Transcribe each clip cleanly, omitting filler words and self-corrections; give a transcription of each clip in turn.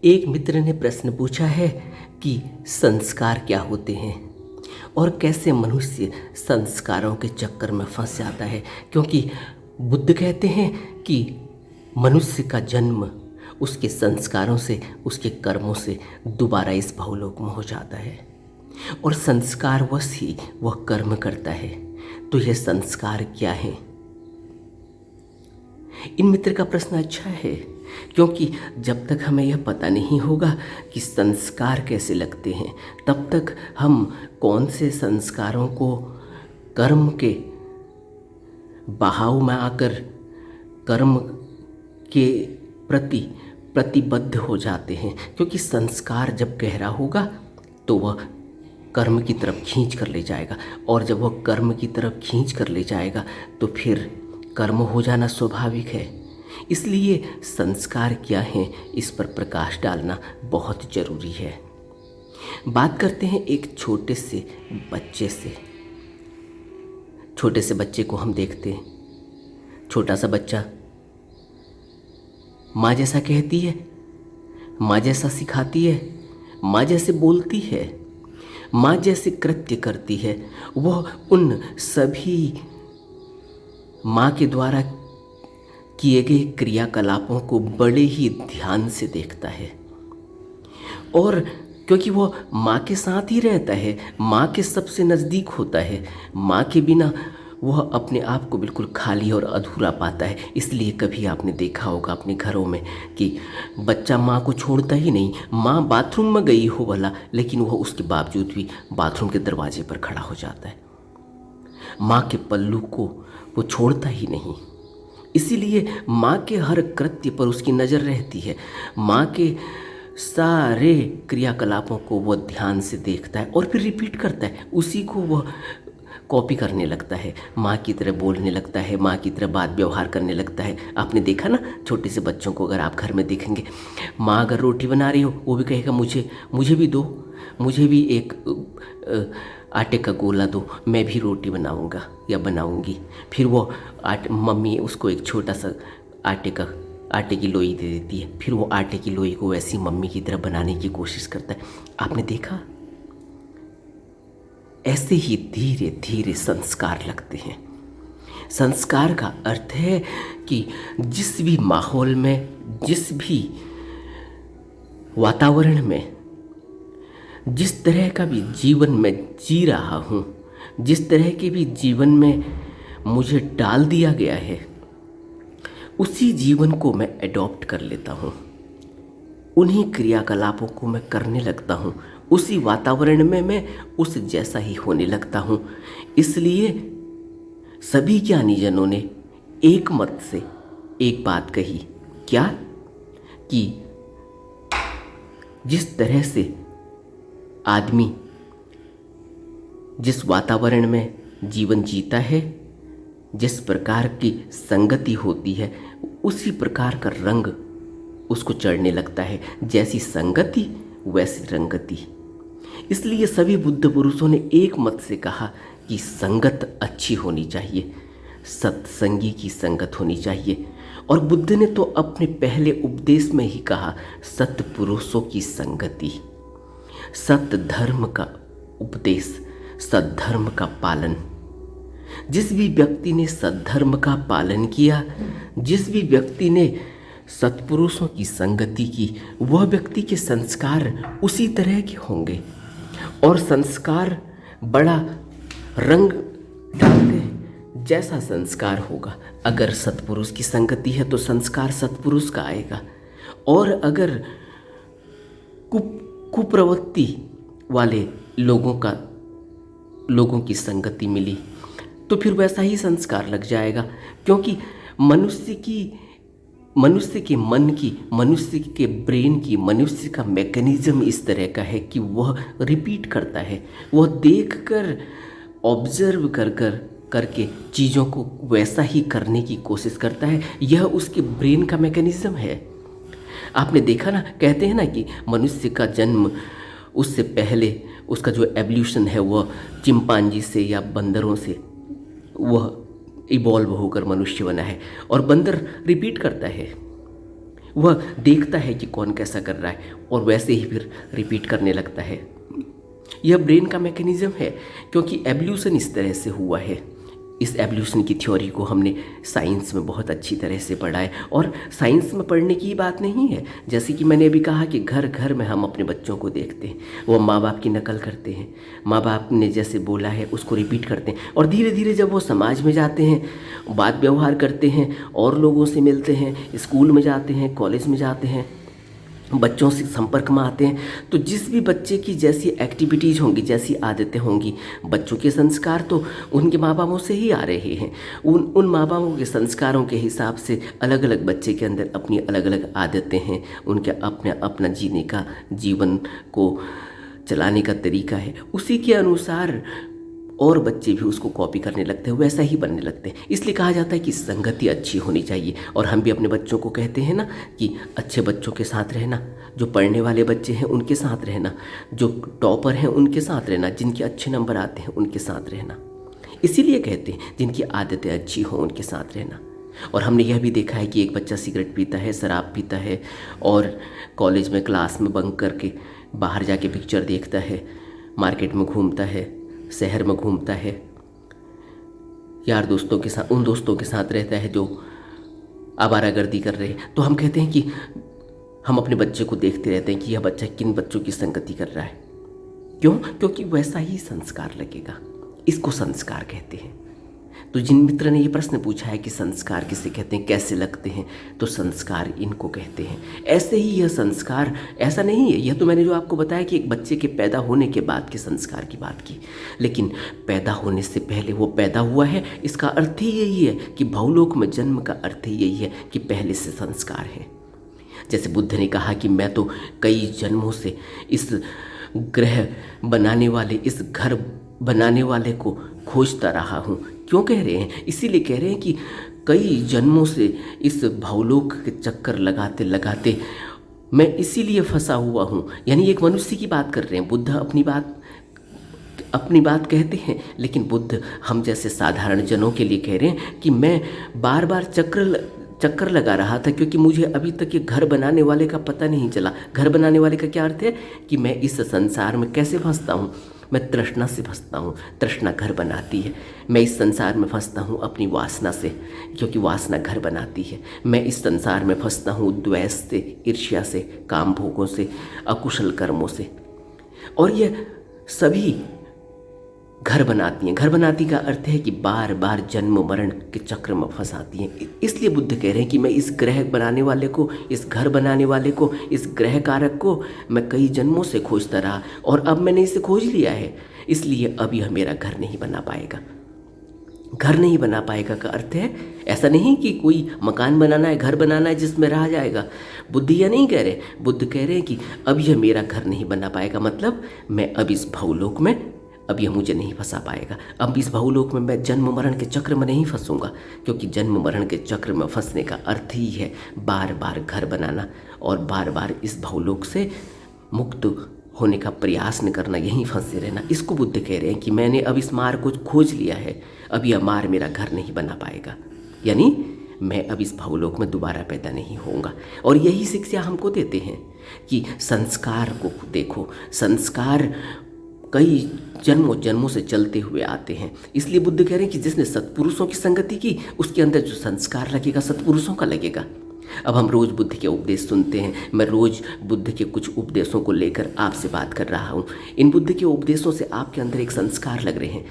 एक मित्र ने प्रश्न पूछा है कि संस्कार क्या होते हैं और कैसे मनुष्य संस्कारों के चक्कर में फंस जाता है। क्योंकि बुद्ध कहते हैं कि मनुष्य का जन्म उसके संस्कारों से, उसके कर्मों से दोबारा इस भवलोक में हो जाता है और संस्कारवश ही वह कर्म करता है। तो यह संस्कार क्या है? इन मित्र का प्रश्न अच्छा है, क्योंकि जब तक हमें यह पता नहीं होगा कि संस्कार कैसे लगते हैं, तब तक हम कौन से संस्कारों को कर्म के बहाव में आकर कर्म के प्रति प्रतिबद्ध हो जाते हैं। क्योंकि संस्कार जब गहरा होगा तो वह कर्म की तरफ खींच कर ले जाएगा, और जब वह कर्म की तरफ खींच कर ले जाएगा तो फिर कर्म हो जाना स्वाभाविक है। इसलिए संस्कार क्या हैं, इस पर प्रकाश डालना बहुत ज़रूरी है। बात करते हैं एक छोटे से बच्चे से। छोटे से बच्चे को हम देखते हैं, छोटा सा बच्चा माँ जैसा कहती है, माँ जैसा सिखाती है, माँ जैसे बोलती है, माँ जैसे कृत्य करती है। वह उन सभी माँ के द्वारा किए गए क्रियाकलापों को बड़े ही ध्यान से देखता है, और क्योंकि वह माँ के साथ ही रहता है, माँ के सबसे नज़दीक होता है, माँ के बिना वह अपने आप को बिल्कुल खाली और अधूरा पाता है। इसलिए कभी आपने देखा होगा अपने घरों में कि बच्चा माँ को छोड़ता ही नहीं। माँ बाथरूम में गई हो भला, लेकिन वह उसके बावजूद भी बाथरूम के दरवाजे पर खड़ा हो जाता है। माँ के पल्लू को वो छोड़ता ही नहीं। इसीलिए माँ के हर कृत्य पर उसकी नज़र रहती है। माँ के सारे क्रियाकलापों को वह ध्यान से देखता है और फिर रिपीट करता है। उसी को वह कॉपी करने लगता है, माँ की तरह बोलने लगता है, माँ की तरह बात व्यवहार करने लगता है। आपने देखा ना, छोटे से बच्चों को अगर आप घर में देखेंगे, माँ अगर रोटी बना रही हो वो भी कहेगा मुझे भी दो, मुझे भी एक आटे का गोला दो, मैं भी रोटी बनाऊंगा या बनाऊंगी। फिर वो मम्मी उसको एक छोटा सा आटे की लोई दे देती है, फिर वो आटे की लोई को वैसी मम्मी की तरह बनाने की कोशिश करता है। आपने देखा? ऐसे ही धीरे धीरे संस्कार लगते हैं। संस्कार का अर्थ है कि जिस भी माहौल में, जिस भी वातावरण में, जिस तरह का भी जीवन में जी रहा हूँ, जिस तरह के भी जीवन में मुझे डाल दिया गया है, उसी जीवन को मैं एडॉप्ट कर लेता हूँ, उन्हीं क्रियाकलापों को मैं करने लगता हूँ, उसी वातावरण में मैं उस जैसा ही होने लगता हूँ। इसलिए सभी ज्ञानी जनों ने एक मत से एक बात कही, क्या? कि जिस तरह से आदमी जिस वातावरण में जीवन जीता है, जिस प्रकार की संगति होती है, उसी प्रकार का रंग उसको चढ़ने लगता है। जैसी संगति वैसी रंगति। इसलिए सभी बुद्ध पुरुषों ने एक मत से कहा कि संगत अच्छी होनी चाहिए, सत्संगी की संगत होनी चाहिए। और बुद्ध ने तो अपने पहले उपदेश में ही कहा, सत्पुरुषों की संगति, सत धर्म का उपदेश, सद्धर्म का पालन। जिस भी व्यक्ति ने सद्धर्म का पालन किया, जिस भी व्यक्ति ने सत्पुरुषों की संगति की, वह व्यक्ति के संस्कार उसी तरह के होंगे, और संस्कार बड़ा रंग डालते हैं। जैसा संस्कार होगा, अगर सत्पुरुष की संगति है तो संस्कार सत्पुरुष का आएगा, और अगर कुप्रवृत्ति वाले लोगों की संगति मिली तो फिर वैसा ही संस्कार लग जाएगा। क्योंकि मनुष्य के मन की, मनुष्य के ब्रेन की, मनुष्य का मैकेनिज्म इस तरह का है कि वह रिपीट करता है, वह देखकर ऑब्जर्व करके चीज़ों को वैसा ही करने की कोशिश करता है। यह उसके ब्रेन का मैकेनिज्म है। आपने देखा ना, कहते हैं ना कि मनुष्य का जन्म, उससे पहले उसका जो एवोल्यूशन है वह चिंपांजी से या बंदरों से वह इवॉल्व होकर मनुष्य बना है, और बंदर रिपीट करता है, वह देखता है कि कौन कैसा कर रहा है और वैसे ही फिर रिपीट करने लगता है। यह ब्रेन का मैकेनिज्म है, क्योंकि एवोल्यूशन इस तरह से हुआ है। इस एवोल्यूशन की थ्योरी को हमने साइंस में बहुत अच्छी तरह से पढ़ा है। और साइंस में पढ़ने की बात नहीं है, जैसे कि मैंने अभी कहा कि घर घर में हम अपने बच्चों को देखते हैं, वो माँ बाप की नकल करते हैं, माँ बाप ने जैसे बोला है उसको रिपीट करते हैं, और धीरे धीरे जब वो समाज में जाते हैं, बात व्यवहार करते हैं, और लोगों से मिलते हैं, स्कूल में जाते हैं, कॉलेज में जाते हैं, बच्चों से संपर्क में आते हैं, तो जिस भी बच्चे की जैसी एक्टिविटीज़ होंगी, जैसी आदतें होंगी, बच्चों के संस्कार तो उनके माँ बापों से ही आ रहे हैं। उन माँ बापों के संस्कारों के हिसाब से अलग अलग बच्चे के अंदर अपनी अलग अलग आदतें हैं, उनके अपना जीने का, जीवन को चलाने का तरीका है। उसी के अनुसार और बच्चे भी उसको कॉपी करने लगते हैं, वैसा ही बनने लगते हैं। इसलिए कहा जाता है कि संगति अच्छी होनी चाहिए। और हम भी अपने बच्चों को कहते हैं ना कि अच्छे बच्चों के साथ रहना, जो पढ़ने वाले बच्चे हैं उनके साथ रहना, जो टॉपर हैं उनके साथ रहना, जिनके अच्छे नंबर आते हैं उनके साथ रहना। इसीलिए कहते हैं जिनकी आदतें अच्छी हों उनके साथ रहना। और हमने यह भी देखा है कि एक बच्चा सिगरेट पीता है, शराब पीता है, और कॉलेज में क्लास में बंक करके बाहर जाके पिक्चर देखता है, मार्केट में घूमता है, शहर में घूमता है, यार दोस्तों के साथ, उन दोस्तों के साथ रहता है जो आवारागर्दी कर रहे हैं। तो हम कहते हैं कि हम अपने बच्चे को देखते रहते हैं कि यह बच्चा किन बच्चों की संगति कर रहा है। क्यों? क्योंकि वैसा ही संस्कार लगेगा। इसको संस्कार कहते हैं। तो जिन मित्र ने ये प्रश्न पूछा है कि संस्कार किसे कहते हैं, कैसे लगते हैं, तो संस्कार इनको कहते हैं। ऐसे ही यह संस्कार ऐसा नहीं है, यह तो मैंने जो आपको बताया कि एक बच्चे के पैदा होने के बाद के संस्कार की बात की, लेकिन पैदा होने से पहले वो पैदा हुआ है, इसका अर्थ ही यही है कि भवलोक में जन्म का अर्थ ही यही है कि पहले से संस्कार है। जैसे बुद्ध ने कहा कि मैं तो कई जन्मों से इस ग्रह बनाने वाले, इस घर बनाने वाले को खोजता रहा हूँ। क्यों कह रहे हैं? इसीलिए कह रहे हैं कि कई जन्मों से इस भवलोक के चक्कर लगाते लगाते मैं इसीलिए फंसा हुआ हूँ। यानी एक मनुष्य की बात कर रहे हैं। बुद्ध अपनी बात कहते हैं, लेकिन बुद्ध हम जैसे साधारण जनों के लिए कह रहे हैं कि मैं बार बार चक्कर लगा रहा था, क्योंकि मुझे अभी तक ये घर बनाने वाले का पता नहीं चला। घर बनाने वाले का क्या अर्थ है कि मैं इस संसार में कैसे फंसता हूँ। मैं तृष्णा से फंसता हूँ, तृष्णा घर बनाती है। मैं इस संसार में फंसता हूँ अपनी वासना से, क्योंकि वासना घर बनाती है। मैं इस संसार में फंसता हूँ द्वेष से, ईर्ष्या से, काम भोगों से, अकुशल कर्मों से, और ये सभी घर बनाती हैं। घर बनाती का अर्थ है कि बार बार जन्म मरण के चक्र में फंसाती हैं। इसलिए बुद्ध कह रहे हैं कि मैं इस ग्रह बनाने वाले को, इस घर बनाने वाले को, इस ग्रह कारक को मैं कई जन्मों से खोजता रहा, और अब मैंने इसे खोज लिया है, इसलिए अब यह मेरा घर नहीं बना पाएगा। घर नहीं बना पाएगा का अर्थ है ऐसा नहीं कि कोई मकान बनाना है, घर बनाना है जिसमें रहा जाएगा। बुद्ध यह नहीं कह रहे। बुद्ध कह रहे हैं कि अब यह मेरा घर नहीं बना पाएगा, मतलब मैं अब इस भवलोक में, अब यह मुझे नहीं फंसा पाएगा। अब इस भवलोक में मैं जन्म मरण के चक्र में नहीं फंसूंगा, क्योंकि जन्म मरण के चक्र में फंसने का अर्थ ही है बार बार घर बनाना और बार बार इस भवलोक से मुक्त होने का प्रयास न करना, यहीं फंसे रहना। इसको बुद्ध कह रहे हैं कि मैंने अब इस मार को खोज लिया है, अब यह मार मेरा घर नहीं बना पाएगा, यानी मैं अब इस भवलोक में दोबारा पैदा नहीं होऊंगा। और यही शिक्षा हमको देते हैं कि संस्कार को देखो। संस्कार कई जन्मों से चलते हुए आते हैं। इसलिए बुद्ध कह रहे हैं कि जिसने सत्पुरुषों की संगति की, उसके अंदर जो संस्कार लगेगा सत्पुरुषों का लगेगा। अब हम रोज़ बुद्ध के उपदेश सुनते हैं। मैं रोज़ बुद्ध के कुछ उपदेशों को लेकर आपसे बात कर रहा हूँ। इन बुद्ध के उपदेशों से आपके अंदर एक संस्कार लग रहे हैं।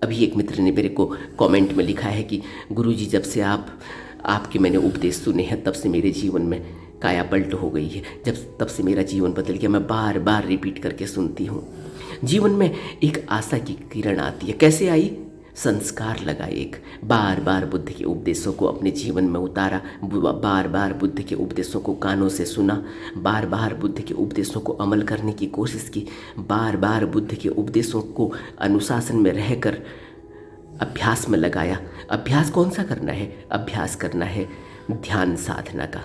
अभी एक मित्र ने मेरे को कमेंट में लिखा है कि गुरुजी, जब से आपके मैंने उपदेश सुने हैं, तब से मेरे जीवन में काया पलट हो गई है, तब से मेरा जीवन बदल गया। मैं बार बार रिपीट करके सुनती हूँ। जीवन में एक आशा की किरण आती है। कैसे आई? संस्कार लगा एक। बार बार बुद्ध के उपदेशों को अपने जीवन में उतारा, बार बार बुद्ध के उपदेशों को कानों से सुना, बार बार बुद्ध के उपदेशों को अमल करने की कोशिश की, बार बार बुद्ध के उपदेशों को अनुशासन में रहकर अभ्यास में लगाया। अभ्यास कौन सा करना है? अभ्यास करना है ध्यान साधना का।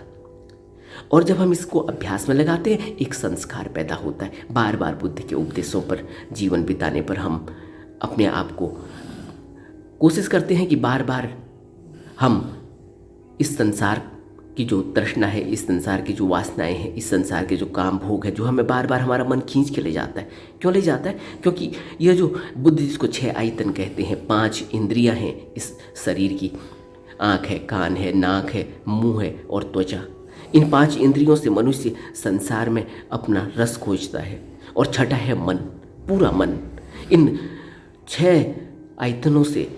और जब हम इसको अभ्यास में लगाते हैं, एक संस्कार पैदा होता है। बार बार बुद्ध के उपदेशों पर जीवन बिताने पर हम अपने आप को कोशिश करते हैं कि बार बार हम इस संसार की जो तृष्णा है, इस संसार की जो वासनाएं हैं, इस संसार के जो काम भोग है, जो हमें बार बार हमारा मन खींच के ले जाता है। क्यों ले जाता है? क्योंकि यह जो बुद्ध जिसको 6 आयतन कहते हैं, 5 इंद्रियां हैं इस शरीर की, आँख है, कान है, नाक है, मुंह है और त्वचा। इन 5 इंद्रियों से मनुष्य संसार में अपना रस खोजता है। और छठा है मन, पूरा मन। इन 6 आयतनों से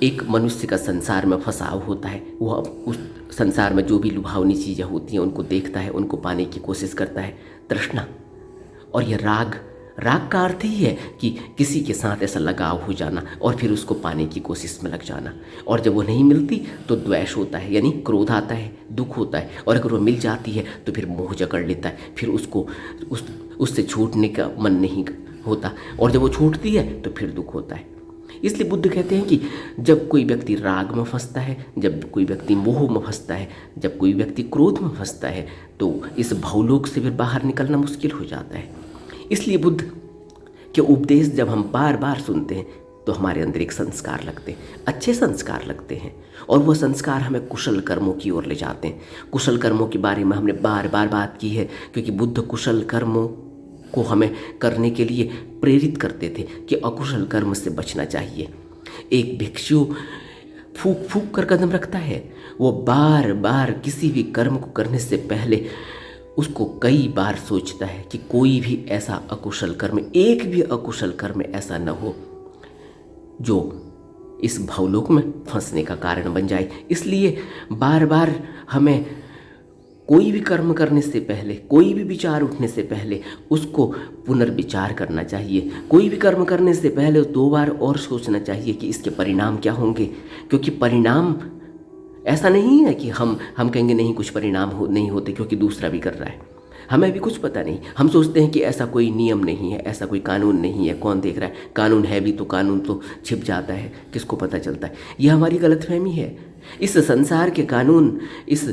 एक मनुष्य का संसार में फंसाव होता है। वह उस संसार में जो भी लुभावनी चीज़ें होती हैं उनको देखता है, उनको पाने की कोशिश करता है। तृष्णा और यह राग, राग का अर्थ ही है कि किसी के साथ ऐसा लगाव हो जाना और फिर उसको पाने की कोशिश में लग जाना। और जब वो नहीं मिलती तो द्वेष होता है, यानी क्रोध आता है, दुख होता है। और अगर वो मिल जाती है तो फिर मोह जकड़ लेता है, फिर उसको उससे छूटने का मन नहीं होता। और जब वो छूटती है तो फिर दुख होता है। इसलिए बुद्ध कहते हैं कि जब कोई व्यक्ति राग में फंसता है, जब कोई व्यक्ति मोह में फंसता है, जब कोई व्यक्ति क्रोध में फंसता है, तो इस भवलोक से फिर बाहर निकलना मुश्किल हो जाता है। इसलिए बुद्ध के उपदेश जब हम बार बार सुनते हैं तो हमारे अंदर एक संस्कार लगते हैं, अच्छे संस्कार लगते हैं। और वह संस्कार हमें कुशल कर्मों की ओर ले जाते हैं। कुशल कर्मों के बारे में हमने बार बार बात की है, क्योंकि बुद्ध कुशल कर्मों को हमें करने के लिए प्रेरित करते थे कि अकुशल कर्म से बचना चाहिए। एक भिक्षु फूक फूक कर कदम रखता है। वो बार बार किसी भी कर्म को करने से पहले उसको कई बार सोचता है कि कोई भी ऐसा अकुशल कर्म, एक भी अकुशल कर्म ऐसा न हो जो इस भवलोक में फंसने का कारण बन जाए। इसलिए बार बार हमें कोई भी कर्म करने से पहले, कोई भी विचार उठने से पहले उसको पुनर्विचार करना चाहिए। कोई भी कर्म करने से पहले 2 बार और सोचना चाहिए कि इसके परिणाम क्या होंगे। क्योंकि परिणाम ऐसा नहीं है कि हम कहेंगे नहीं कुछ परिणाम नहीं होते क्योंकि दूसरा भी कर रहा है, हमें भी कुछ पता नहीं। हम सोचते हैं कि ऐसा कोई नियम नहीं है, ऐसा कोई कानून नहीं है, कौन देख रहा है। कानून है भी तो कानून तो छिप जाता है, किसको पता चलता है। यह हमारी गलतफहमी है। इस संसार के कानून, इस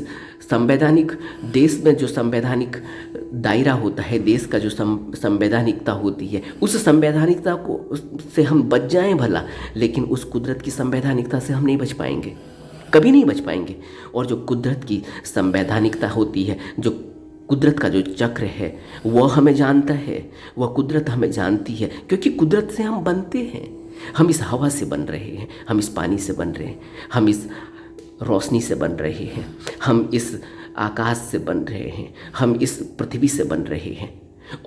संवैधानिक देश में जो संवैधानिक दायरा होता है, देश का जो संवैधानिकता होती है, उस संवैधानिकता को से हम बच जाएं भला, लेकिन उस कुदरत की संवैधानिकता से हम नहीं बच पाएंगे, कभी नहीं बच पाएंगे। और जो कुदरत की संवैधानिकता होती है, जो कुदरत का जो चक्र है, वह हमें जानता है, वह कुदरत हमें जानती है। क्योंकि कुदरत से हम बनते हैं। हम इस हवा से बन रहे हैं, हम इस पानी से बन रहे हैं, हम इस रोशनी से बन रहे हैं, हम इस आकाश से बन रहे हैं, हम इस पृथ्वी से बन रहे हैं।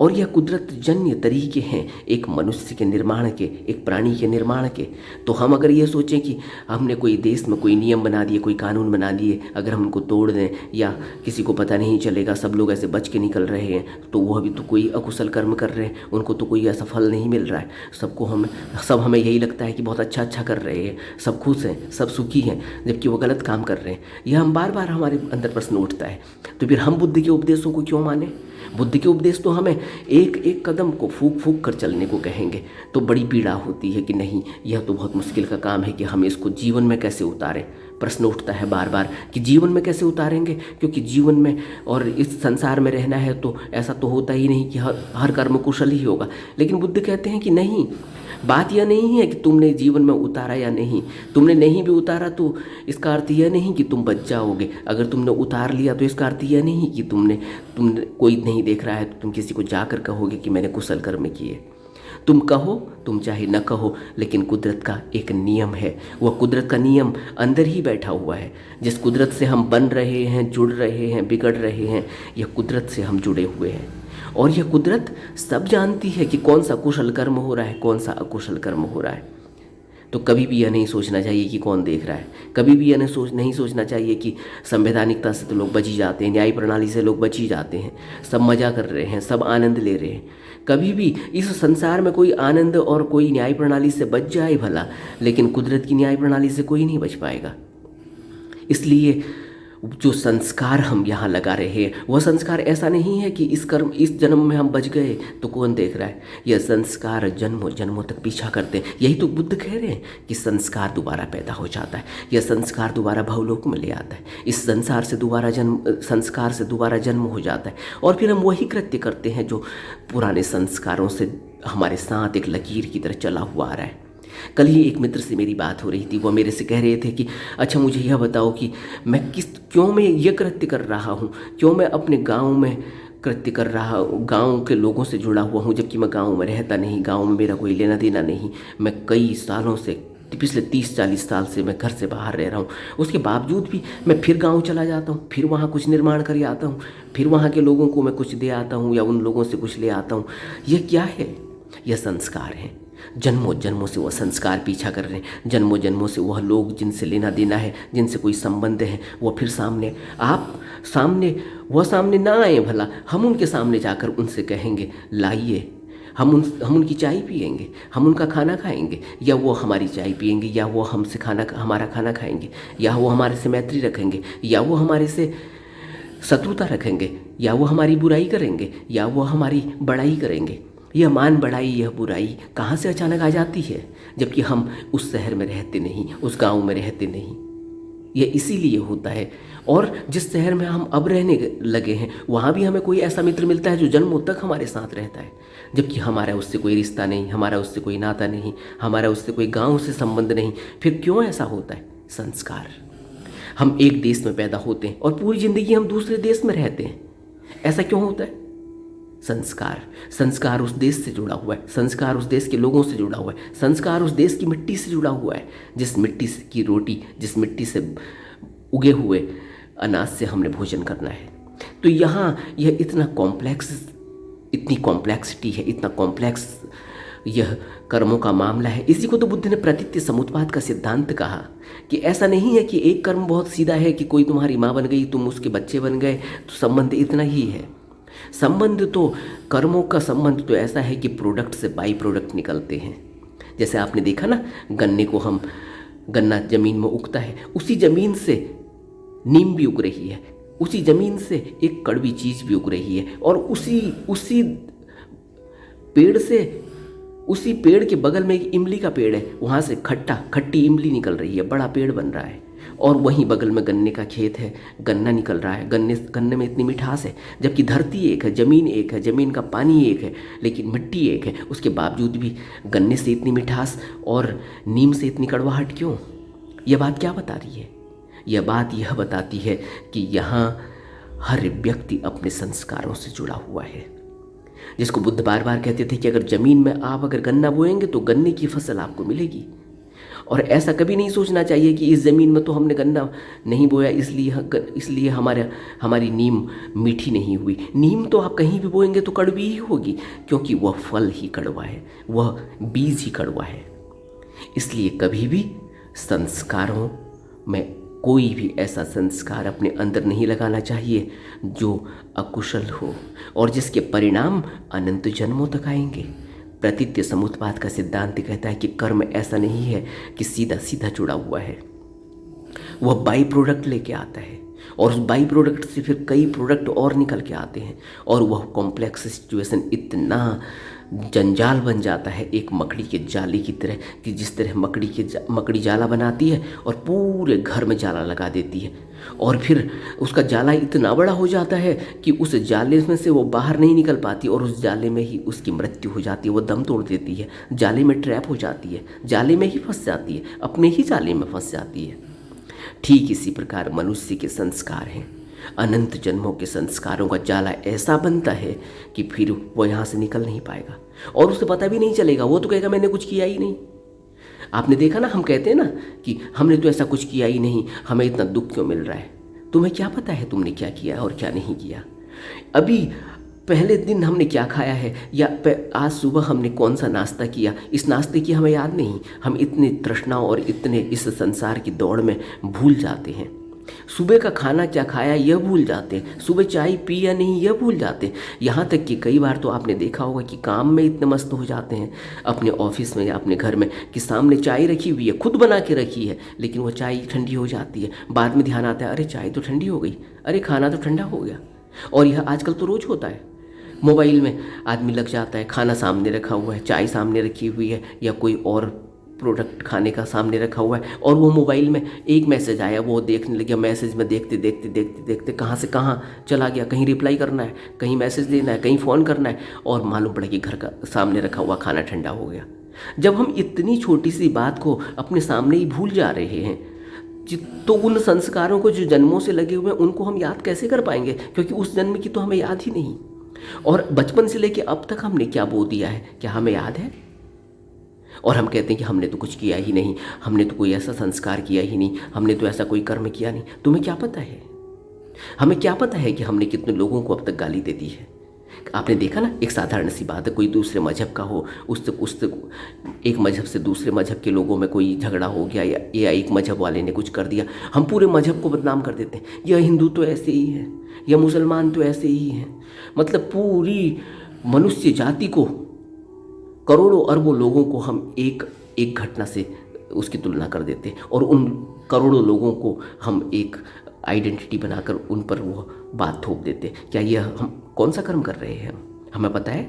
और यह कुदरत जन्य तरीके हैं एक मनुष्य के निर्माण के, एक प्राणी के निर्माण के। तो हम अगर ये सोचें कि हमने कोई देश में कोई नियम बना दिए, कोई कानून बना दिए, अगर हम उनको तोड़ दें या किसी को पता नहीं चलेगा, सब लोग ऐसे बच के निकल रहे हैं, तो वह भी तो कोई अकुशल कर्म कर रहे हैं, उनको तो कोई ऐसा फल नहीं मिल रहा है। सब हमें यही लगता है कि बहुत अच्छा कर रहे हैं, सब खुश हैं, सब सुखी हैं, जबकि वो गलत काम कर रहे हैं। यह हम बार बार हमारे अंदर प्रश्न उठता है। तो फिर हम बुद्ध के उपदेशों को क्यों माने? बुद्ध के उपदेश तो हमें एक एक कदम को फूक फूक कर चलने को कहेंगे। तो बड़ी पीड़ा होती है कि नहीं, यह तो बहुत मुश्किल का काम है कि हम इसको जीवन में कैसे उतारें। प्रश्न उठता है बार बार कि जीवन में कैसे उतारेंगे, क्योंकि जीवन में और इस संसार में रहना है तो ऐसा तो होता ही नहीं कि हर कर्म कुशल ही होगा। लेकिन बुद्ध कहते हैं कि नहीं, बात यह नहीं है कि तुमने जीवन में उतारा या नहीं। तुमने नहीं भी उतारा तो इसका अर्थ यह नहीं कि तुम बच जाओगे। अगर तुमने उतार लिया तो इसका अर्थ यह नहीं कि तुमने कोई नहीं देख रहा है तो तुम किसी को जाकर कहोगे कि मैंने कुशल कर्म किए। तुम कहो, तुम चाहे न कहो, लेकिन कुदरत का एक नियम है। वह कुदरत का नियम अंदर ही बैठा हुआ है। जिस कुदरत से हम बन रहे हैं, जुड़ रहे हैं, बिगड़ रहे हैं, यह कुदरत से हम जुड़े हुए हैं। और यह कुदरत सब जानती है कि कौन सा कुशल कर्म हो रहा है, कौन सा अकुशल कर्म हो रहा है। तो कभी भी यह नहीं सोचना चाहिए कि कौन देख रहा है। कभी भी यह नहीं सोचना चाहिए कि संवैधानिकता से तो लोग बच ही जाते हैं, न्याय प्रणाली से लोग बच ही जाते हैं, सब मज़ा कर रहे हैं, सब आनंद ले रहे हैं। कभी भी इस संसार में कोई आनंद और कोई न्याय प्रणाली से बच जाए भला, लेकिन कुदरत की न्याय प्रणाली से कोई नहीं बच पाएगा। इसलिए जो संस्कार हम यहाँ लगा रहे हैं, वह संस्कार ऐसा नहीं है कि इस जन्म में हम बच गए तो कौन देख रहा है। यह संस्कार जन्मों जन्मों तक पीछा करते हैं। यही तो बुद्ध कह रहे हैं कि संस्कार दोबारा पैदा हो जाता है, यह संस्कार दोबारा भवलोक में ले आता है। इस संसार से संस्कार से दोबारा जन्म हो जाता है। और फिर हम वही कृत्य करते हैं जो पुराने संस्कारों से हमारे साथ एक लकीर की तरह चला हुआ आ रहा है। कल ही एक मित्र से मेरी बात हो रही थी, वो मेरे से कह रहे थे कि अच्छा मुझे यह बताओ कि क्यों मैं ये कृत्य कर रहा हूँ, क्यों मैं अपने गांव में कृत्य कर रहा हूँ, गांव के लोगों से जुड़ा हुआ हूँ, जबकि मैं गांव में रहता नहीं, गांव में मेरा कोई लेना देना नहीं। मैं कई सालों से, पिछले 30-40 साल से मैं घर से बाहर रह रहा हूँ, उसके बावजूद भी मैं फिर गांव चला जाता हूँ, फिर वहाँ कुछ निर्माण कर आता हूँ, फिर वहाँ के लोगों को मैं कुछ दे आता हूँ या उन लोगों से कुछ ले आता हूँ। यह क्या है? यह संस्कार है। जन्मों जन्मों से वह संस्कार पीछा कर रहे हैं, जन्मों जन्मों से वह लोग जिनसे लेना देना है, जिनसे कोई संबंध है, वो फिर सामने, आप सामने, वह सामने ना आए भला, हम उनके सामने जाकर उनसे कहेंगे लाइए, हम उनकी चाय पिएंगे, हम उनका खाना खाएंगे, या वो हमारी चाय पिएंगे, या वो हमसे हमारा खाना खाएंगे, या वो हमारे से मैत्री रखेंगे, या वो हमारे से शत्रुता रखेंगे, या वो हमारी बुराई करेंगे, या वो हमारी बड़ाई करेंगे। यह मान बढ़ाई, यह बुराई कहाँ से अचानक आ जाती है, जबकि हम उस शहर में रहते नहीं, उस गांव में रहते नहीं। यह इसीलिए होता है। और जिस शहर में हम अब रहने लगे हैं, वहाँ भी हमें कोई ऐसा मित्र मिलता है जो जन्मों तक हमारे साथ रहता है, जबकि हमारा उससे कोई रिश्ता नहीं, हमारा उससे कोई नाता नहीं, हमारा उससे कोई गांव से संबंध नहीं। फिर क्यों ऐसा होता है? संस्कार। हम एक देश में पैदा होते हैं और पूरी ज़िंदगी हम दूसरे देश में रहते हैं। ऐसा क्यों होता है? संस्कार। संस्कार उस देश से जुड़ा हुआ है, संस्कार उस देश के लोगों से जुड़ा हुआ है, संस्कार उस देश की मिट्टी से जुड़ा हुआ है। जिस मिट्टी की रोटी, जिस मिट्टी से उगे हुए अनाज से हमने भोजन करना है। तो यहाँ यह इतना कॉम्प्लेक्स, इतनी कॉम्प्लेक्सिटी है, इतना कॉम्प्लेक्स यह कर्मों का मामला है। इसी को तो बुद्ध ने प्रतीत्य समुत्पाद का सिद्धांत कहा, कि ऐसा नहीं है कि एक कर्म बहुत सीधा है कि कोई तुम्हारी माँ बन गई, तुम उसके बच्चे बन गए, तो संबंध इतना ही है। संबंध तो, कर्मों का संबंध तो ऐसा है कि प्रोडक्ट से बाई प्रोडक्ट निकलते हैं। जैसे आपने देखा ना, गन्ने को हम, गन्ना जमीन में उगता है, उसी जमीन से नीम भी उग रही है, उसी जमीन से एक कड़वी चीज़ भी उग रही है, और उसी पेड़ से, उसी पेड़ के बगल में एक इमली का पेड़ है, वहाँ से खट्टी इमली निकल रही है, बड़ा पेड़ बन रहा है। और वहीं बगल में गन्ने का खेत है, गन्ना निकल रहा है, गन्ने में इतनी मिठास है, जबकि धरती एक है, ज़मीन एक है, ज़मीन का पानी एक है, लेकिन मिट्टी एक है। उसके बावजूद भी गन्ने से इतनी मिठास और नीम से इतनी कड़वाहट क्यों? यह बात क्या बता रही है? यह बात यह बताती है कि यहाँ हर व्यक्ति अपने संस्कारों से जुड़ा हुआ है। जिसको बुद्ध बार बार कहते थे कि अगर ज़मीन में आप अगर गन्ना बोएंगे तो गन्ने की फसल आपको मिलेगी। और ऐसा कभी नहीं सोचना चाहिए कि इस ज़मीन में तो हमने गन्ना नहीं बोया, इसलिए हमारी नीम मीठी नहीं हुई। नीम तो आप कहीं भी बोएंगे तो कड़वी ही होगी, क्योंकि वह फल ही कड़वा है, वह बीज ही कड़वा है। इसलिए कभी भी संस्कारों में कोई भी ऐसा संस्कार अपने अंदर नहीं लगाना चाहिए जो अकुशल हो और जिसके परिणाम अनंत जन्मों तक आएंगे। प्रतीत्य समुत्पाद का सिद्धांत कहता है कि कर्म ऐसा नहीं है कि सीधा सीधा जुड़ा हुआ है, वह बाई प्रोडक्ट लेके आता है, और उस बाई प्रोडक्ट से फिर कई प्रोडक्ट और निकल के आते हैं, और वह कॉम्प्लेक्स सिचुएशन इतना जंजाल बन जाता है एक मकड़ी के जाले की तरह, कि जिस तरह मकड़ी जाला बनाती है और पूरे घर में जाला लगा देती है, और फिर उसका जाला इतना बड़ा हो जाता है कि उस जाले में से वो बाहर नहीं निकल पाती, और उस जाले में ही उसकी मृत्यु हो जाती है, वो दम तोड़ देती है, जाले में ट्रैप हो जाती है, जाले में ही फंस जाती है, अपने ही जाले में फंस जाती है। ठीक इसी प्रकार मनुष्य के संस्कार हैं, अनंत जन्मों के संस्कारों का जाला ऐसा बनता है कि फिर वो यहाँ से निकल नहीं पाएगा, और उसे पता भी नहीं चलेगा। वो तो कहेगा मैंने कुछ किया ही नहीं। आपने देखा ना, हम कहते हैं ना कि हमने तो ऐसा कुछ किया ही नहीं, हमें इतना दुख क्यों मिल रहा है। तुम्हें क्या पता है तुमने क्या किया और क्या नहीं किया? अभी पहले दिन हमने क्या खाया है, या आज सुबह हमने कौन सा नाश्ता किया, इस नाश्ते की हमें याद नहीं। हम इतने तृष्णा और इतने इस संसार की दौड़ में भूल जाते हैं। सुबह का खाना क्या खाया यह भूल जाते हैं, सुबह चाय पी या नहीं यह भूल जाते हैं। यहाँ तक कि कई बार तो आपने देखा होगा कि काम में इतने मस्त हो जाते हैं अपने ऑफिस में या अपने घर में, कि सामने चाय रखी हुई है, खुद बना के रखी है, लेकिन वो चाय ठंडी हो जाती है। बाद में ध्यान आता है, अरे चाय तो ठंडी हो गई, अरे खाना तो ठंडा हो गया। और यह आजकल तो रोज़ होता है। मोबाइल में आदमी लग जाता है, खाना सामने रखा हुआ है, चाय सामने रखी हुई है, या कोई और प्रोडक्ट खाने का सामने रखा हुआ है, और वो मोबाइल में एक मैसेज आया, वो देखने लग गया। मैसेज में देखते देखते देखते देखते कहाँ से कहाँ चला गया, कहीं रिप्लाई करना है, कहीं मैसेज देना है, कहीं फ़ोन करना है, और मालूम पड़ा कि घर का सामने रखा हुआ खाना ठंडा हो गया। जब हम इतनी छोटी सी बात को अपने सामने ही भूल जा रहे हैं, तो उन संस्कारों को जो जन्मों से लगे हुए हैं उनको हम याद कैसे कर पाएंगे, क्योंकि उस जन्म की तो हमें याद ही नहीं। और बचपन से लेके अब तक हमने क्या बो दिया है, क्या हमें याद है? और हम कहते हैं कि हमने तो कुछ किया ही नहीं, हमने तो कोई ऐसा संस्कार किया ही नहीं, हमने तो ऐसा कोई कर्म किया नहीं। तुम्हें क्या पता है? हमें क्या पता है कि हमने कितने लोगों को अब तक गाली दे दी है? आपने देखा ना, एक साधारण सी बात है, कोई दूसरे मजहब का हो, उससे एक मजहब से दूसरे मजहब के लोगों में कोई झगड़ा हो गया, या एक मजहब वाले ने कुछ कर दिया, हम पूरे मजहब को बदनाम कर देते हैं। यह हिंदू तो ऐसे ही है, यह मुसलमान तो ऐसे ही हैं। मतलब पूरी मनुष्य जाति को, करोड़ों अरबों लोगों को हम एक घटना से उसकी तुलना कर देते हैं, और उन करोड़ों लोगों को हम एक आइडेंटिटी बनाकर उन पर वो बात थोप देते हैं। क्या यह हम कौन सा कर्म कर रहे हैं? हमें पता है।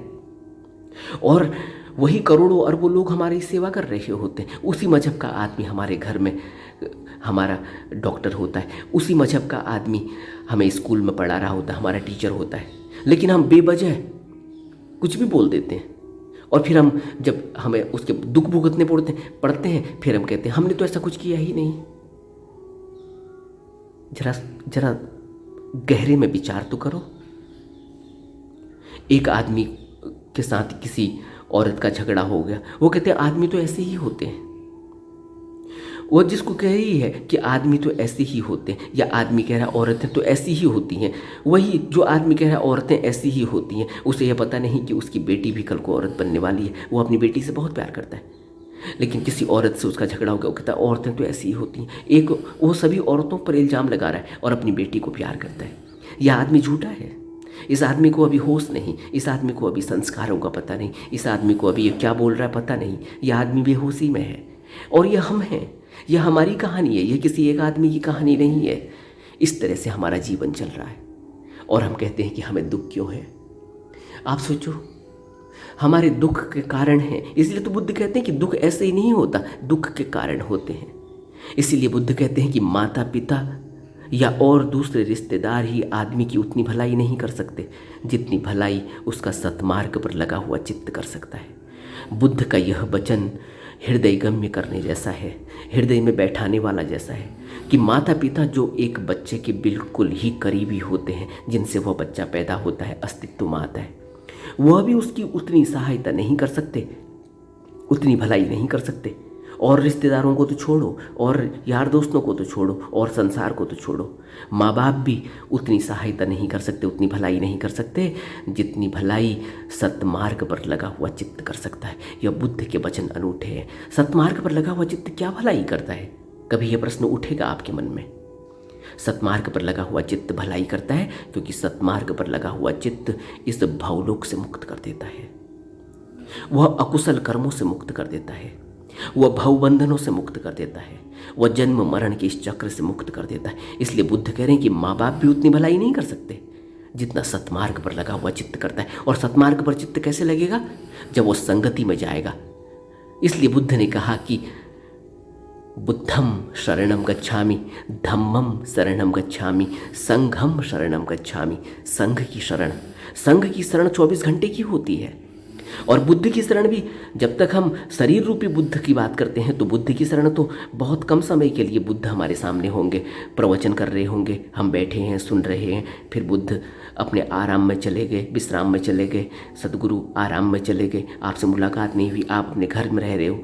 और वही करोड़ों अरबों लोग हमारी सेवा कर रहे होते हैं। उसी मजहब का आदमी हमारे घर में हमारा डॉक्टर होता है, उसी मजहब का आदमी हमें स्कूल में पढ़ा रहा होता है, हमारा टीचर होता है। लेकिन हम बेवजह कुछ भी बोल देते हैं, और फिर हम जब हमें उसके दुख भुगतने पड़ते हैं, फिर हम कहते हैं हमने तो ऐसा कुछ किया ही नहीं। जरा गहरे में विचार तो करो। एक आदमी के साथ किसी औरत का झगड़ा हो गया, वो कहते हैं आदमी तो ऐसे ही होते हैं। वो जिसको कह रही है कि आदमी तो ऐसे ही होते हैं, या आदमी कह रहा है औरतें तो ऐसी ही होती हैं, वही जो आदमी कह रहा है औरतें ऐसी ही होती हैं, उसे यह पता नहीं कि उसकी बेटी भी कल को औरत बनने वाली है। वो अपनी बेटी से बहुत प्यार करता है, लेकिन किसी औरत से उसका झगड़ा हो गया, वो कहता है औरतें तो ऐसी ही होती हैं। एक वो सभी औरतों पर इल्ज़ाम लगा रहा है और अपनी बेटी को प्यार करता है। यह आदमी झूठा है। इस आदमी को अभी होश नहीं, इस आदमी को अभी संस्कारों का पता नहीं, इस आदमी को अभी ये क्या बोल रहा है पता नहीं। यह आदमी बेहोशी में है, और यह हम हैं। यह हमारी कहानी है, यह किसी एक आदमी की कहानी नहीं है। इस तरह से हमारा जीवन चल रहा है, और हम कहते हैं कि हमें दुख क्यों है। आप सोचो, हमारे दुख के कारण हैं। इसलिए तो बुद्ध कहते हैं कि दुख ऐसे ही नहीं होता, दुख के कारण होते हैं। इसीलिए बुद्ध कहते हैं कि माता पिता या और दूसरे रिश्तेदार ही आदमी की उतनी भलाई नहीं कर सकते जितनी भलाई उसका सत्मार्ग पर लगा हुआ चित्त कर सकता है। बुद्ध का यह वचन हृदय गम्य करने जैसा है, हृदय में बैठाने वाला जैसा है, कि माता पिता जो एक बच्चे के बिल्कुल ही करीबी होते हैं, जिनसे वह बच्चा पैदा होता है, अस्तित्व में आता है, वह भी उसकी उतनी सहायता नहीं कर सकते, उतनी भलाई नहीं कर सकते। और रिश्तेदारों को तो छोड़ो, और यार दोस्तों को तो छोड़ो, और संसार को तो छोड़ो, माँ बाप भी उतनी सहायता नहीं कर सकते, उतनी भलाई नहीं कर सकते जितनी भलाई सत्मार्ग पर लगा हुआ चित्त कर सकता है। यह बुद्ध के वचन अनूठे हैं। सत्मार्ग पर लगा हुआ चित्त क्या भलाई करता है? कभी यह प्रश्न उठेगा आपके मन में? सत्मार्ग पर लगा हुआ चित्त भलाई करता है, क्योंकि सत्मार्ग पर लगा हुआ चित्त इस भावलोक से मुक्त कर देता है, वह अकुशल कर्मों से मुक्त कर देता है, वह भवबंधनों से मुक्त कर देता है, वह जन्म मरण के इस चक्र से मुक्त कर देता है। इसलिए बुद्ध कह रहे हैं कि माँ बाप भी उतनी भलाई नहीं कर सकते जितना सत्मार्ग पर लगा हुआ चित्त करता है। और सत्मार्ग पर चित्त कैसे लगेगा? जब वो संगति में जाएगा। इसलिए बुद्ध ने कहा कि बुद्धम शरणम गच्छामि, धम्मम शरणम गच्छामि, संघम शरणम गच्छामि। संघ की शरण 24 घंटे की होती है। और बुद्ध की शरण भी, जब तक हम शरीर रूपी बुद्ध की बात करते हैं तो बुद्ध की शरण तो बहुत कम समय के लिए बुद्ध हमारे सामने होंगे, प्रवचन कर रहे होंगे, हम बैठे हैं सुन रहे हैं, फिर बुद्ध अपने आराम में चले गए, विश्राम में चले गए, सदगुरु आराम में चले गए, आपसे मुलाकात नहीं हुई, आप अपने घर में रह रहे हो,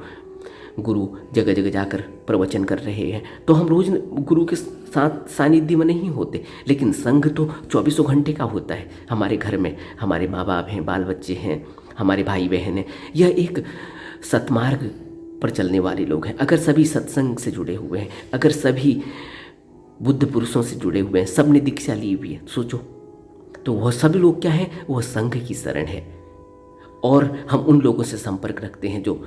गुरु जगह जगह जाकर प्रवचन कर रहे हैं, तो हम रोज़ गुरु के साथ सानिध्य में नहीं होते। लेकिन संघ तो 24 घंटे का होता है। हमारे घर में हमारे माँ बाप हैं, बाल बच्चे हैं, हमारे भाई बहन हैं, यह एक सत्मार्ग पर चलने वाले लोग हैं। अगर सभी सत्संग से जुड़े हुए हैं, अगर सभी बुद्ध पुरुषों से जुड़े हुए हैं, सब ने दीक्षा ली हुई है, सोचो, तो वह सभी लोग क्या हैं? वह संघ की शरण है। और हम उन लोगों से संपर्क रखते हैं जो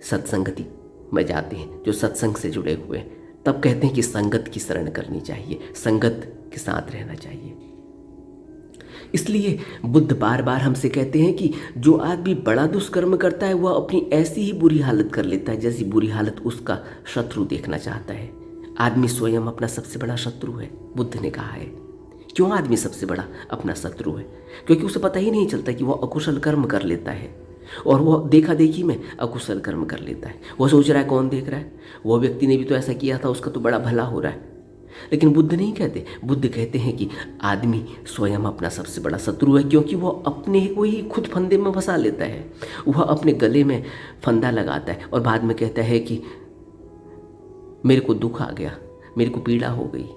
सत्संगति में जाते हैं, जो सत्संग से जुड़े हुए हैं। तब कहते हैं कि संगत की शरण करनी चाहिए, संगत के साथ रहना चाहिए। इसलिए बुद्ध बार बार हमसे कहते हैं कि जो आदमी बड़ा दुष्कर्म करता है वह अपनी ऐसी ही बुरी हालत कर लेता है जैसी बुरी हालत उसका शत्रु देखना चाहता है। आदमी स्वयं अपना सबसे बड़ा शत्रु है, बुद्ध ने कहा है। क्यों आदमी सबसे बड़ा अपना शत्रु है? क्योंकि उसे पता ही नहीं चलता कि वह अकुशल कर्म कर लेता है, और वो देखा देखी में अकुशल कर्म कर लेता है। वो सोच रहा है कौन देख रहा है, वो व्यक्ति ने भी तो ऐसा किया था, उसका तो बड़ा भला हो रहा है। लेकिन बुद्ध नहीं कहते, बुद्ध कहते हैं कि आदमी स्वयं अपना सबसे बड़ा शत्रु है, क्योंकि वो अपने को ही खुद फंदे में फंसा लेता है। वह अपने गले में फंदा लगाता है और बाद में कहता है कि मेरे को दुख आ गया, मेरे को पीड़ा हो गई,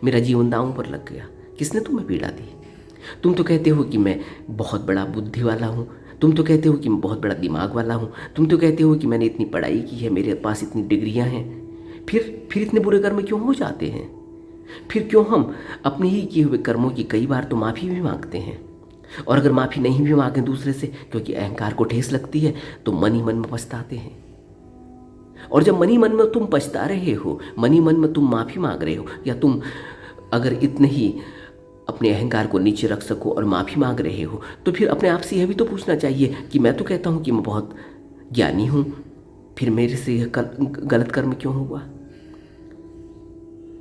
मेरा जीवन दांव पर लग गया। किसने तुम्हें पीड़ा दी? तुम तो कहते हो कि मैं बहुत बड़ा बुद्धि वाला हूँ, तुम तो कहते हो कि मैं बहुत बड़ा दिमाग वाला हूँ, तुम तो कहते हो कि मैंने इतनी पढ़ाई की है, मेरे पास इतनी डिग्रियाँ हैं। फिर इतने बुरे कर्म क्यों हो जाते हैं? फिर क्यों हम अपने ही किए हुए कर्मों की कई बार तो माफ़ी भी मांगते हैं? और अगर माफ़ी नहीं भी मांगें दूसरे से, क्योंकि अहंकार को ठेस लगती है, तो मन ही मन में पछताते हैं। और जब मन ही मन में तुम पछता रहे हो, मन ही मन में तुम माफ़ी मांग रहे हो, या तुम अगर इतने ही अपने अहंकार को नीचे रख सको और माफ़ी मांग रहे हो, तो फिर अपने आप से यह भी तो पूछना चाहिए कि मैं तो कहता हूँ कि मैं बहुत ज्ञानी हूँ, फिर मेरे से यह गलत कर्म क्यों हुआ?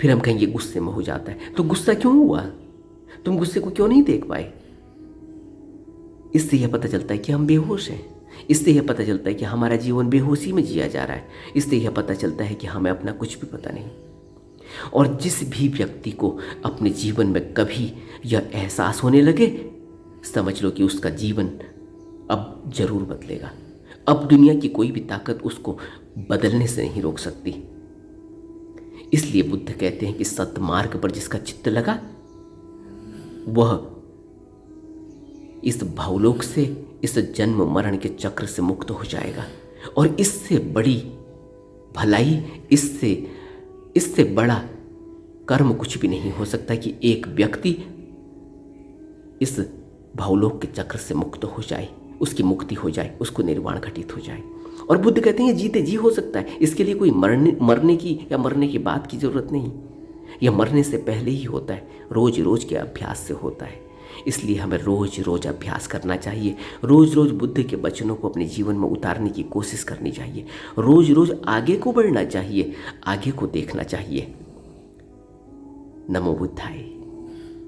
फिर हम कहेंगे गुस्से में हो जाता है। तो गुस्सा क्यों हुआ? तुम गुस्से को क्यों नहीं देख पाए? इससे यह पता चलता है कि हम बेहोश हैं। इससे यह पता चलता है कि हमारा जीवन बेहोशी में जिया जा रहा है। इससे यह पता चलता है कि हमें अपना कुछ भी पता नहीं। और जिस भी व्यक्ति को अपने जीवन में कभी यह एहसास होने लगे, समझ लो कि उसका जीवन अब जरूर बदलेगा। अब दुनिया की कोई भी ताकत उसको बदलने से नहीं रोक सकती। इसलिए बुद्ध कहते हैं कि सत्मार्ग पर जिसका चित्त लगा, वह इस भावलोक से, इस जन्म मरण के चक्र से मुक्त हो जाएगा। और इससे बड़ी भलाई, इससे बड़ा कर्म कुछ भी नहीं हो सकता कि एक व्यक्ति इस भावलोक के चक्र से मुक्त हो जाए, उसकी मुक्ति हो जाए, उसको निर्वाण घटित हो जाए। और बुद्ध कहते हैं जीते जी हो सकता है। इसके लिए कोई मरने की या मरने के बाद की जरूरत नहीं, यह मरने से पहले ही होता है, रोज रोज के अभ्यास से होता है। इसलिए हमें रोज रोज अभ्यास करना चाहिए, रोज रोज बुद्ध के वचनों को अपने जीवन में उतारने की कोशिश करनी चाहिए, रोज रोज आगे को बढ़ना चाहिए, आगे को देखना चाहिए। नमो बुद्धाय।